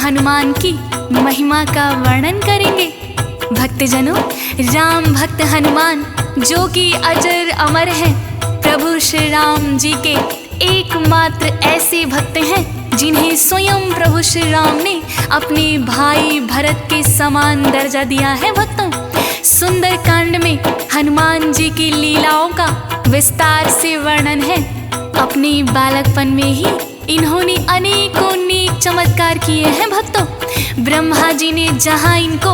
हनुमान की महिमा का वर्णन करेंगे। भक्तजनों, राम भक्त हनुमान जो कि अजर अमर हैं, प्रभु श्री राम जी के एकमात्र ऐसे भक्त हैं जिन्हें स्वयं प्रभु श्री राम ने अपने भाई भरत के समान दर्जा दिया है। भक्तों, सुंदर कांड में हनुमान जी की लीलाओं का विस्तार से वर्णन है। अपने बालकपन में ही इन्होंने अनेकों नेक चमत्कार किए हैं। भक्तों, ब्रह्मा जी ने जहाँ इनको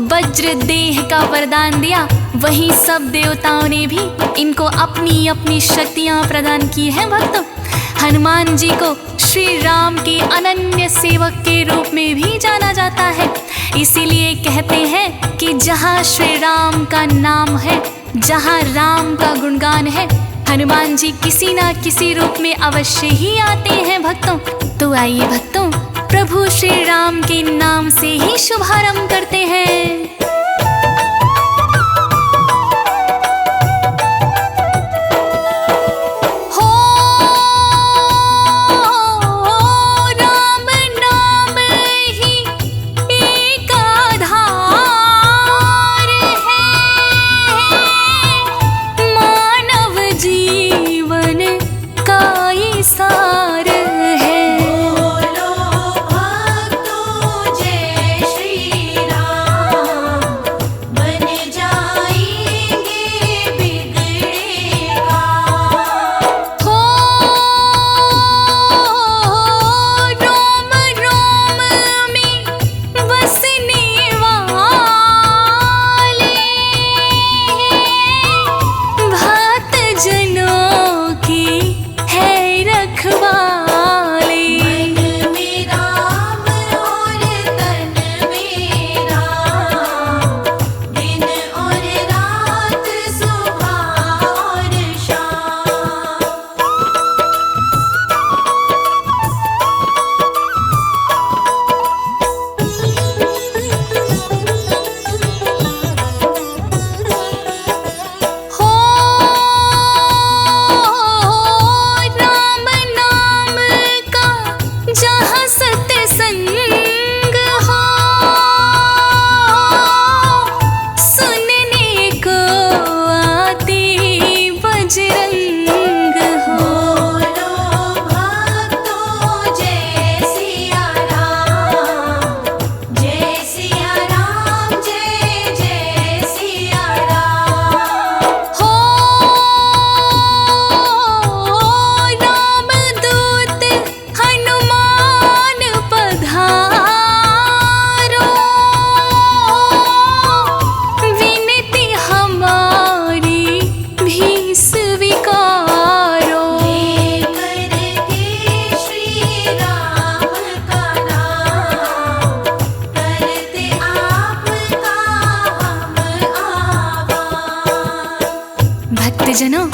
वज्र देह का वरदान दिया, वहीं सब देवताओं ने भी इनको अपनी अपनी शक्तियाँ प्रदान की हैं। भक्तों, हनुमान जी को श्री राम के अनन्य सेवक के रूप में भी जाना जाता है। इसीलिए कहते हैं कि जहाँ श्री राम का नाम है, जहाँ राम का गुणगान है, हनुमान जी किसी ना किसी रूप में अवश्य ही आते हैं। भक्तों, तो आइए भक्तों, प्रभु श्री राम के नाम से ही शुभारंभ करते हैं। भक्तजनों,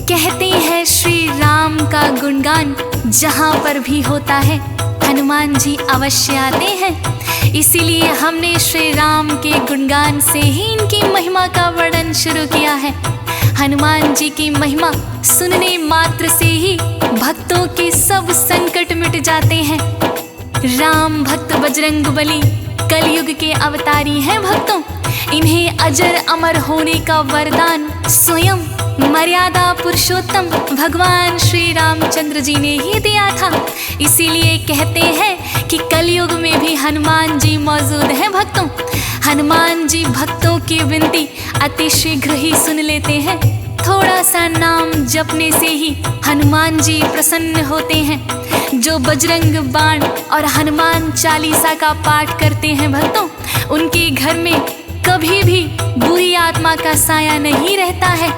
कहते हैं श्री राम का गुणगान जहाँ पर भी होता है, हनुमान जी अवश्य आते हैं। इसीलिए हमने श्री राम के गुणगान से ही इनकी महिमा का वर्णन शुरू किया है। हनुमान जी की महिमा सुनने मात्र से ही भक्तों के सब संकट मिट जाते हैं। राम भक्त बजरंगबली कलयुग के अवतारी हैं। भक्तों, इन्हें अजर अमर होने का वरदान स्वयं मर्यादा पुरुषोत्तम भगवान श्री रामचंद्र जी ने ही दिया था। इसीलिए कहते हैं कि कलयुग में भी हनुमान जी मौजूद हैं। भक्तों, हनुमान जी भक्तों की विनती अति शीघ्र ही सुन लेते हैं। थोड़ा सा नाम जपने से ही हनुमान जी प्रसन्न होते हैं। जो बजरंग बाण और हनुमान चालीसा का पाठ करते हैं भक्तों, उनके घर में कभी भी बुरी आत्मा का साया नहीं रहता है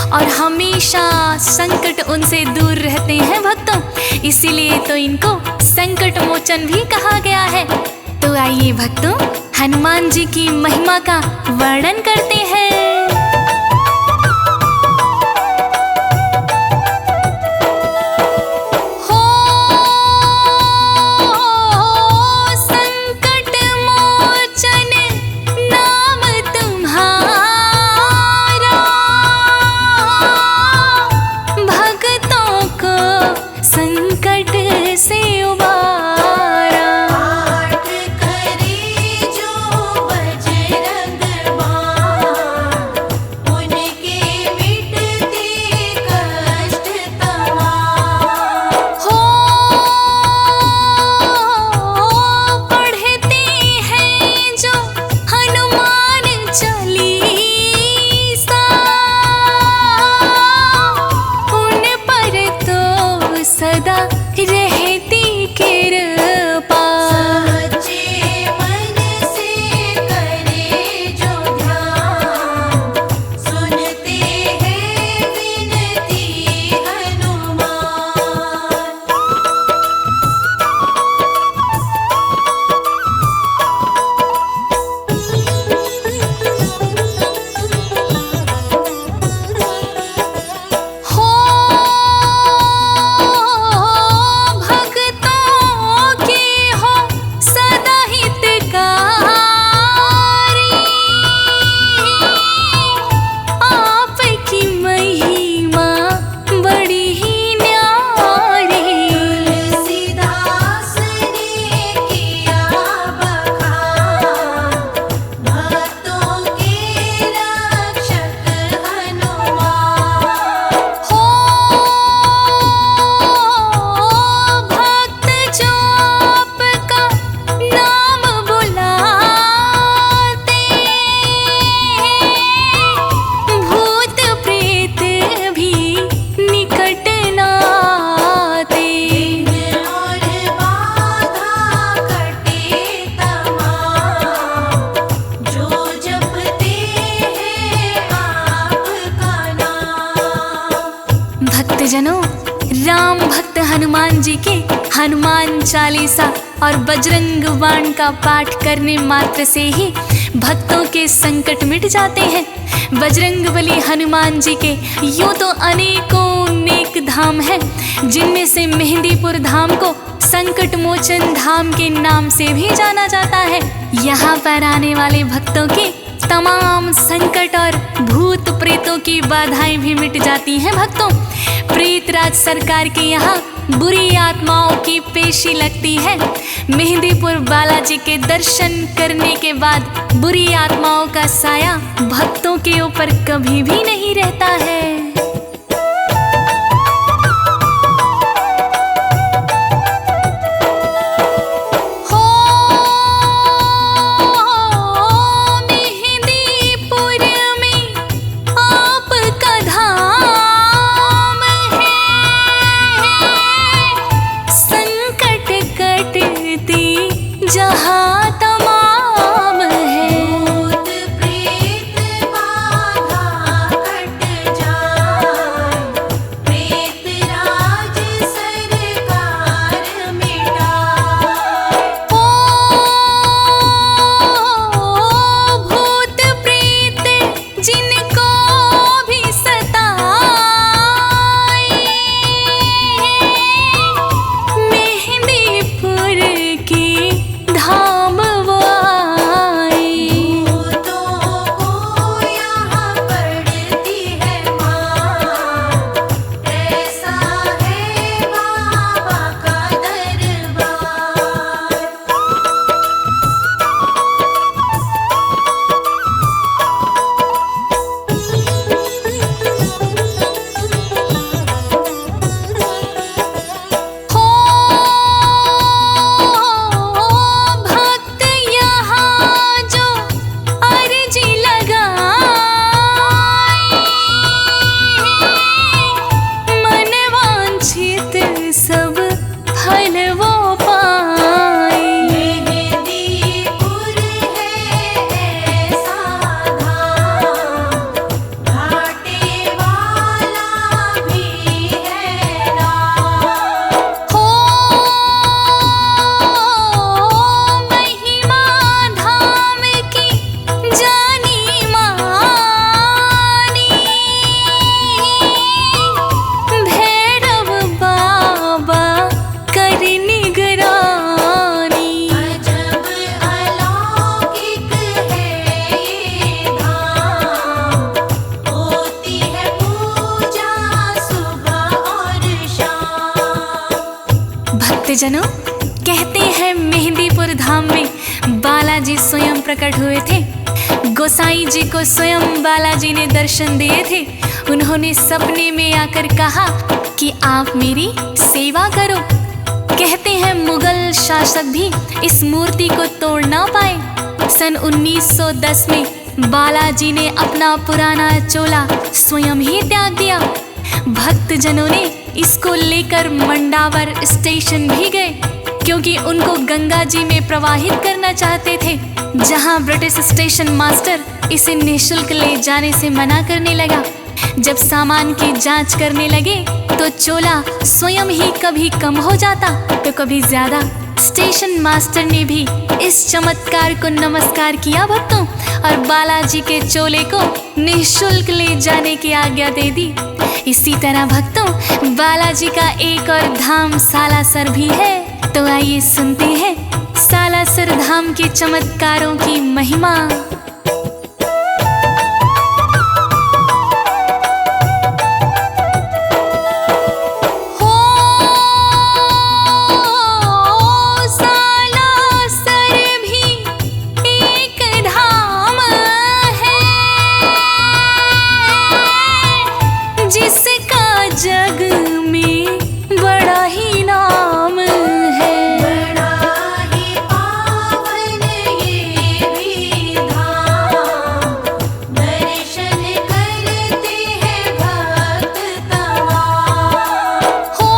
और हमेशा संकट उनसे दूर रहते हैं। भक्तों, इसीलिए तो इनको संकट मोचन भी कहा गया है। तो आइए भक्तों, हनुमान जी की महिमा का वर्णन करते हैं। संकट से उबारा, भक्तजनों, राम भक्त हनुमान जी के हनुमान चालीसा और बजरंग बाण का पाठ करने मात्र से ही भक्तों के संकट मिट जाते हैं। बजरंग बली हनुमान जी के यूं तो अनेकों नेक धाम हैं, जिनमें से मेहंदीपुर धाम को संकट मोचन धाम के नाम से भी जाना जाता है। यहाँ पर आने वाले भक्तों के तमाम संकट और भूत प्रेतों की बाधाएं भी मिट जाती हैं। भक्तों, प्रेतराज सरकार के यहाँ बुरी आत्माओं की पेशी लगती है। मेहंदीपुर बालाजी के दर्शन करने के बाद बुरी आत्माओं का साया भक्तों के ऊपर कभी भी नहीं रहता है। जहाँ तमाम है भूत प्रेत बाधा कट जाए, प्रेत राज सरकार मिटाए। ओ भूत प्रेत जिनको भी सताए, मेहंदीपुर की धाम वो आई। भूतों को यहाँ पड़ती है मार, ऐसा है बाबा का दरबार। भक्त यहाँ जो अर्जी लगाए, मन वांछित सब फल वो पाए। मेहंदीपुर है ऐसा धाम, घाटे वाला भी है नाम। हो महिमा धाम की जानी मानी, भैरव बाबा कर निगरानी। अजब अलौकिक है ये धाम, होती है पूजा सुबह और शाम। भक्तजनों, कहते हैं मेहंदीपुर धाम में बालाजी स्वयं प्रकट हुए थे। गोसाई जी को स्वयं बालाजी ने दर्शन दिए थे। उन्होंने सपने में आकर कहा कि आप मेरी सेवा करो। कहते हैं मुगल शासक भी इस मूर्ति को तोड़ ना पाए। सन 1910 में बालाजी ने अपना पुराना चोला स्वयं ही त्याग दिया। भक्तजनों ने इसको लेकर मंडावर स्टेशन भी गए, क्योंकि उनको गंगा जी में प्रवाहित करना चाहते थे, जहां ब्रिटिश स्टेशन मास्टर इसे निःशुल्क ले जाने से मना करने लगा। जब सामान की जांच करने लगे तो चोला स्वयं ही कभी कम हो जाता तो कभी ज्यादा। स्टेशन मास्टर ने भी इस चमत्कार को नमस्कार किया भक्तों, और बालाजी के चोले को निःशुल्क ले जाने की आज्ञा दे दी। इसी तरह भक्तों, बालाजी का एक और धाम सालासर भी है। तो आइए सुनते हैं सालासर धाम के चमत्कारों की महिमा। जग में बड़ा ही नाम है, बड़ा ही पावन ये भी धाम। दर्शन करते हैं भक्त तमाम। हो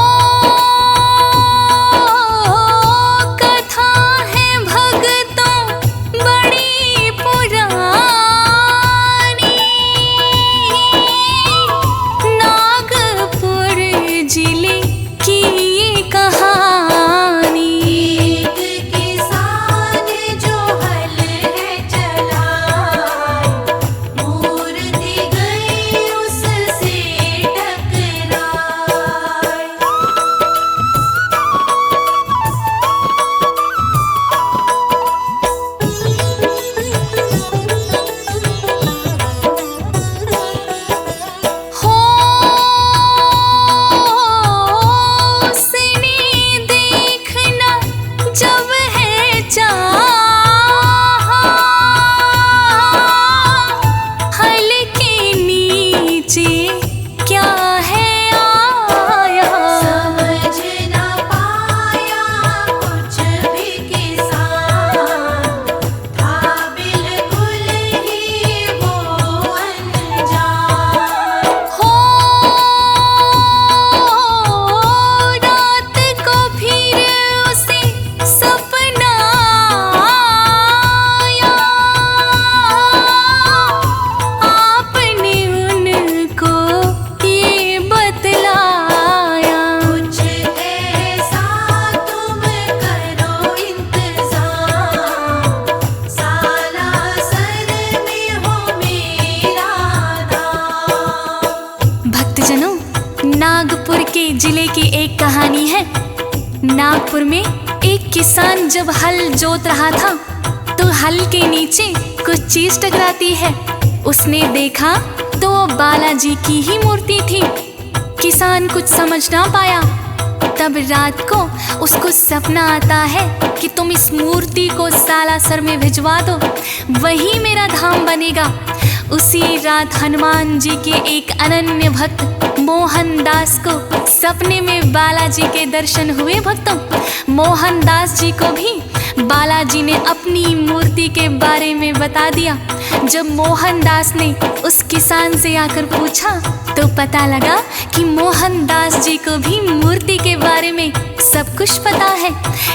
कथा है भक्तों बड़ी पुरानी, नागपुर नागपुर के जिले की एक कहानी है। नागपुर में एक किसान जब हल जोत रहा था तो हल के नीचे कुछ चीज टकराती है। उसने देखा तो वो बालाजी की ही मूर्ति थी। किसान कुछ समझ ना पाया। तब रात को उसको सपना आता है कि तुम इस मूर्ति को सालासर में भिजवा दो, वही मेरा धाम बनेगा। उसी रात हनुमान जी के एक अनन्य भक्त मोहनदास को सपने में बालाजी के दर्शन हुए। भक्तों, मोहनदास जी को भी बालाजी ने अपनी मूर्ति के बारे में बता दिया। जब मोहनदास ने उस किसान से आकर पूछा तो पता लगा कि मोहनदास जी को भी मूर्ति के बारे में सब कुछ पता है।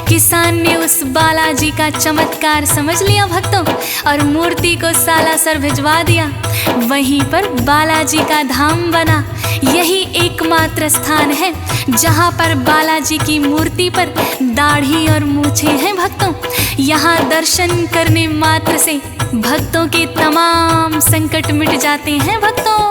किसान ने उस बालाजी का चमत्कार समझ लिया भक्तों, और मूर्ति को सालासर भिजवा दिया। वहीं पर बालाजी का धाम बना। यही एकमात्र स्थान है जहाँ पर बालाजी की मूर्ति पर दाढ़ी और मूछें हैं भक्तों। यहाँ दर्शन करने मात्र से भक्तों के तमाम संकट मिट जाते हैं भक्तों।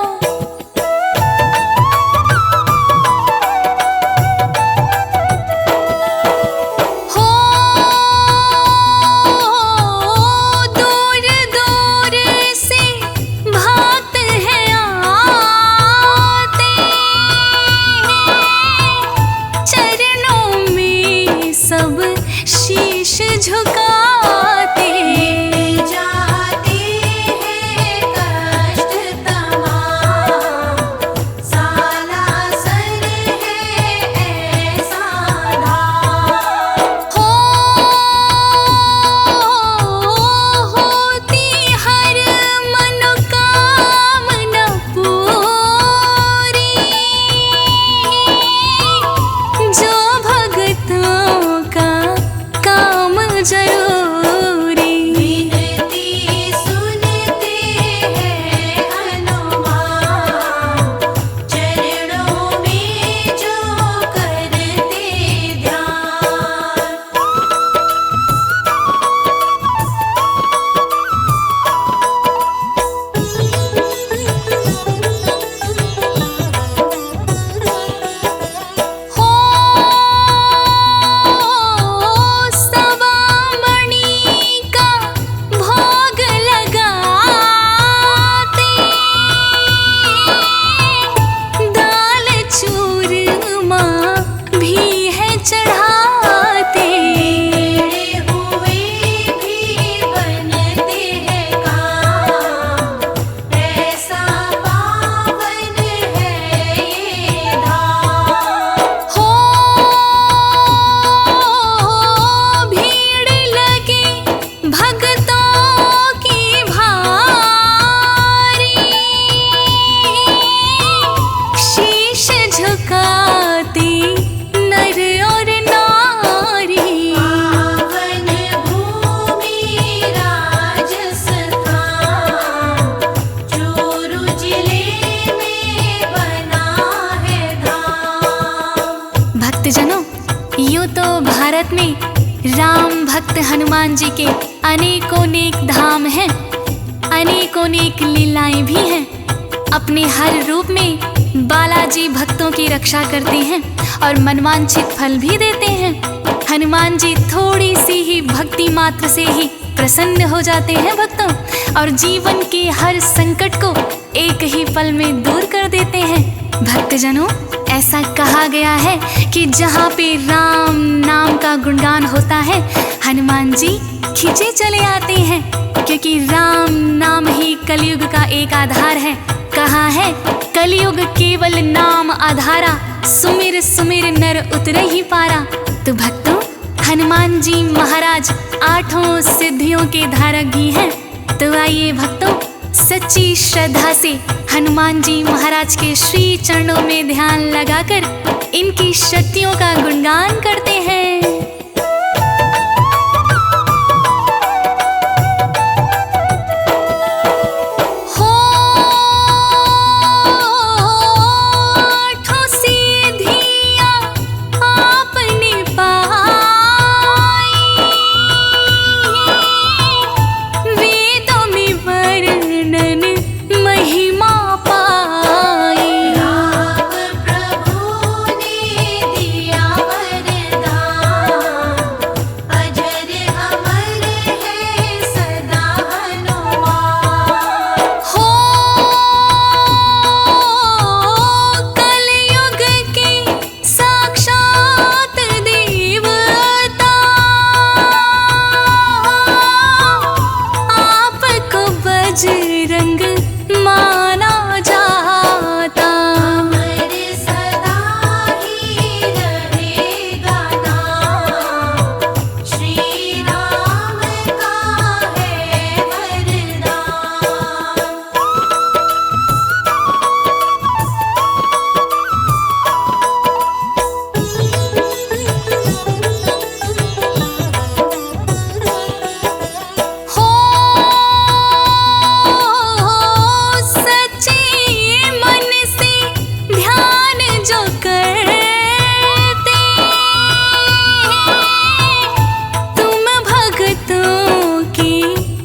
भारत में राम भक्त हनुमान जी के अनेकों नेक धाम हैं, अनेकों नेक लीलाएं भी हैं। अपने हर रूप में बालाजी भक्तों की रक्षा करते हैं और मनवांछित फल भी देते हैं। हनुमान जी थोड़ी सी ही भक्ति मात्र से ही प्रसन्न हो जाते हैं भक्तों, और जीवन के हर संकट को एक ही पल में दूर कर देते हैं। भक्तजनों, ऐसा कहा गया है कि जहाँ पे राम नाम का गुणगान होता है, हनुमान जी खिंचे चले आते हैं, क्योंकि राम नाम ही कलयुग का एक आधार है। कहा है, कलयुग केवल नाम आधारा, सुमिर सुमिर नर उतरे ही पारा। तो भक्तों, हनुमान जी महाराज 8 सिद्धियों के धारक भी हैं। तो आइए भक्तों, सच्ची श्रद्धा से हनुमान जी महाराज के श्री चरणों में ध्यान लगाकर इनकी शक्तियों का गुणगान करते हैं। जो करते तुम भक्तों की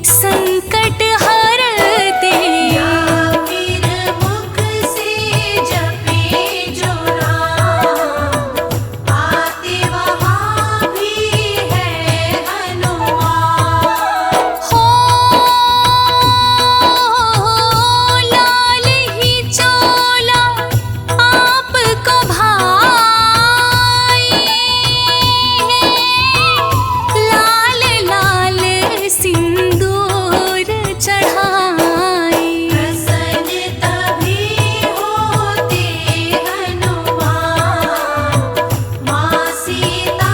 संकट हरते। या फिर मुख से जपे जो राम, आते वहाँ भी है हनुमान। हो लाल ही चोला आपको भाई, लाल लाल सिंदूर चढ़ाई। प्रसन्न तभी होते हनुमान, माँ सीता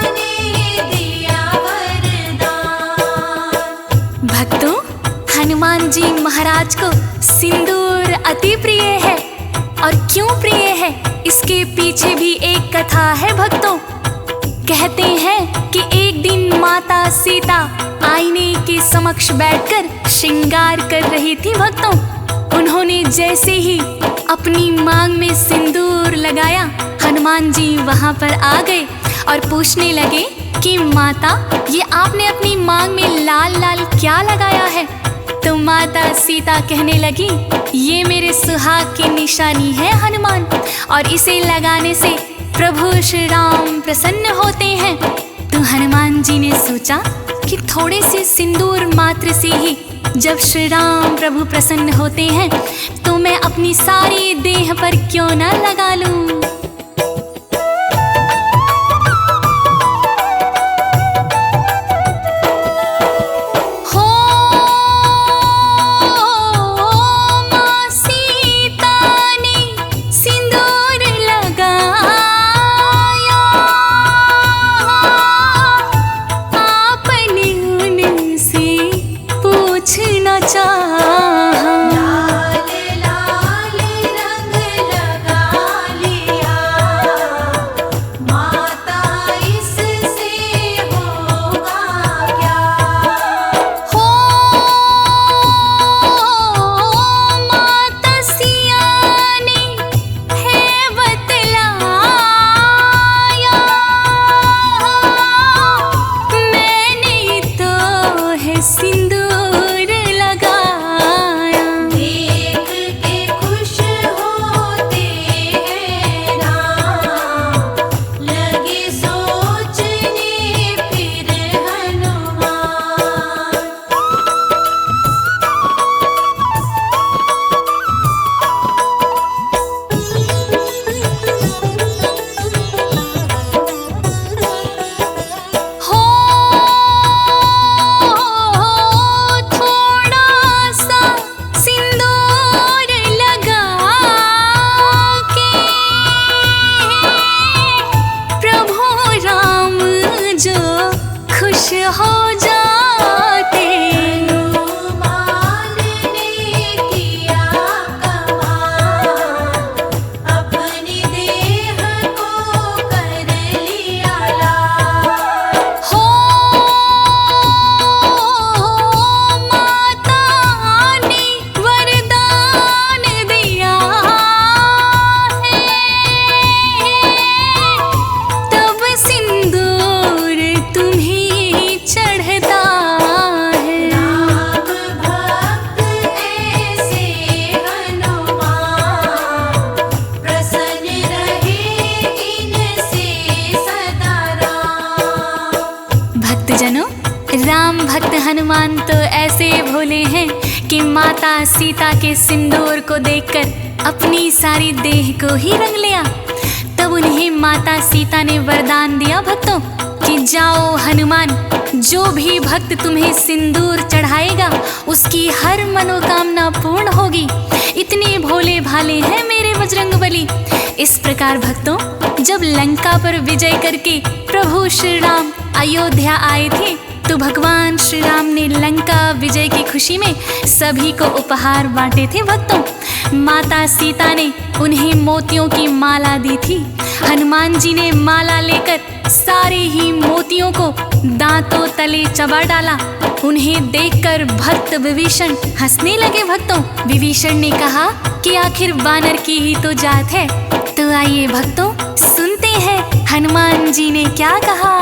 ने दिया वरदान। भक्तों, हनुमान जी महाराज को सिंदूर अति प्रिय है। और क्यों प्रिय है, इसके पीछे भी एक कथा है भक्तों। कहते हैं कि एक दिन माता सीता आईने के समक्ष बैठकर श्रृंगार कर रही थी भक्तों। उन्होंने जैसे ही अपनी मांग में सिंदूर लगाया, हनुमान जी वहां पर आ गए और पूछने लगे कि माता, ये आपने अपनी मांग में लाल लाल क्या लगाया है? तो माता सीता कहने लगी, ये मेरे सुहाग की निशानी है हनुमान, और इसे लगाने से प्रभु श्री राम प्रसन्न होते हैं। तो हनुमान जी ने सोचा कि थोड़े से सिंदूर मात्र से ही जब श्री राम प्रभु प्रसन्न होते हैं, तो मैं अपनी सारी देह पर क्यों ना लगा लूं। माँ सीता ने सिंदूर लगाया, आपने उनसे पूछना चाहा। लाल लाल रंग लगा लिया, माता इससे होगा क्या? हो माता सिया ने है बतलाया, मैंने तो है सिंदूर लगाया। देख के खुश होते हैं राम, लगे सोचने फिर हनुमान। हो थोड़ा सा सिंदूर लगा के प्रभु राम जो खुश हो जाते। हनुमान ने किया कमाल, अपनी देह को कर लिया लाल। हो माता ने वरदान दिया है, तब सिंदूर तुम्हें चढ़ता है। राम भक्त ऐसे हनुमान, प्रसन्न रहे इनसे सदा राम। भक्तजनों, राम भक्त हनुमान तो ऐसे भोले हैं कि माता सीता के सिंदूर को देखकर अपनी सारी देह को ही रंग लिया। तब उन्हें माता सीता ने वरदान दिया भक्तों कि जाओ हनुमान, जो भी भक्त तुम्हें सिंदूर चढ़ाएगा उसकी हर मनोकामना पूर्ण होगी। इतने भोले भाले हैं मेरे बजरंगबली। इस प्रकार भक्तों, जब लंका पर विजय करके प्रभु श्री राम अयोध्या आए थे, तो भगवान श्री राम ने लंका विजय की खुशी में सभी को उपहार बांटे थे भक्तों। माता सीता ने उन्हें मोतियों की माला दी थी हनुमान जी ने माला लेकर सारे ही मोतियों को दांतों तले चबा डाला। उन्हें देखकर भक्त विभीषण हंसने लगे। भक्तों, विभीषण ने कहा कि आखिर वानर की ही तो जात है। तो आइए भक्तों, सुनते हैं हनुमान जी ने क्या कहा।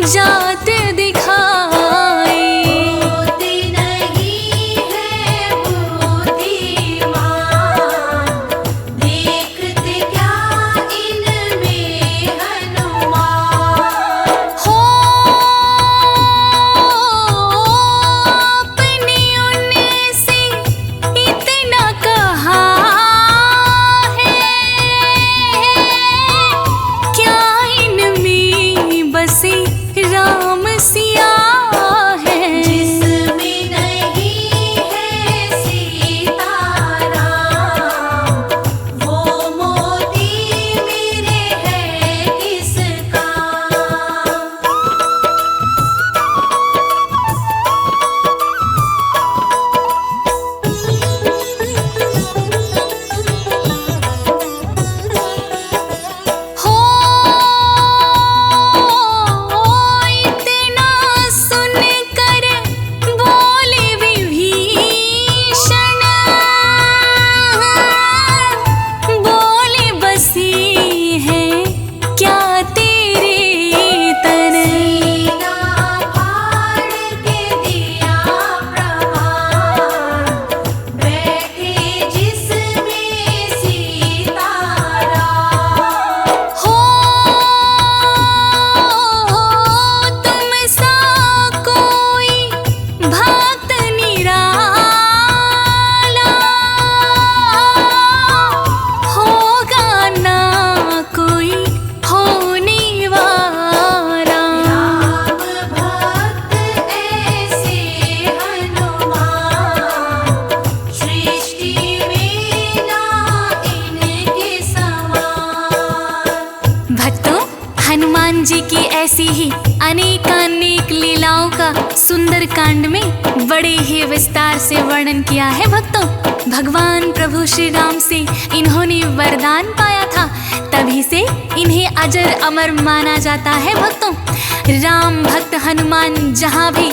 जात दिखाए होते नहीं है बुद्धिमान, देखते क्या इनमें हनुमान। हो अपने उनसे इतना कहा है, क्या इनमें बसे राम सिया है। जिसमें नहीं है सीता राम, वो मोती मेरे है किसका। हो इतना सुनकर बोले विभीषण, बोले बसी है क्या तेरे तन। सीता फाड़ के दिया प्रमाण, बैठे जिसमें सीता राम। हो तुम सा कोई भक्त निराला, होगा ना कोई होने वाला। राम भक्त ऐसे हनुमान, सृष्टि में ना इनके समान। भक्तों, हनुमान जी की ऐसी ही अनेकानेक लीलाओं का सुंदर कांड में बड़े ही विस्तार से वर्णन किया है। भक्तों, भगवान प्रभु श्री राम से इन्होंने वरदान पाया था, तभी से इन्हें अजर अमर माना जाता है। भक्तों, राम भक्त हनुमान जहाँ भी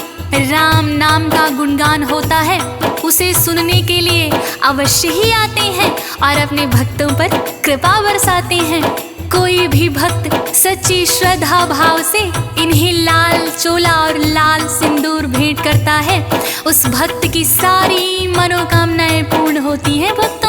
राम नाम का गुणगान होता है, उसे सुनने के लिए अवश्य ही आते हैं और अपने भक्तों पर कृपा बरसाते हैं। कोई भी भक्त सच्ची श्रद्धा भाव से इन्हें लाल चोला और लाल सिंदूर भेंट करता है, उस भक्त की सारी मनोकामनाएं पूर्ण होती हैं। भक्तों,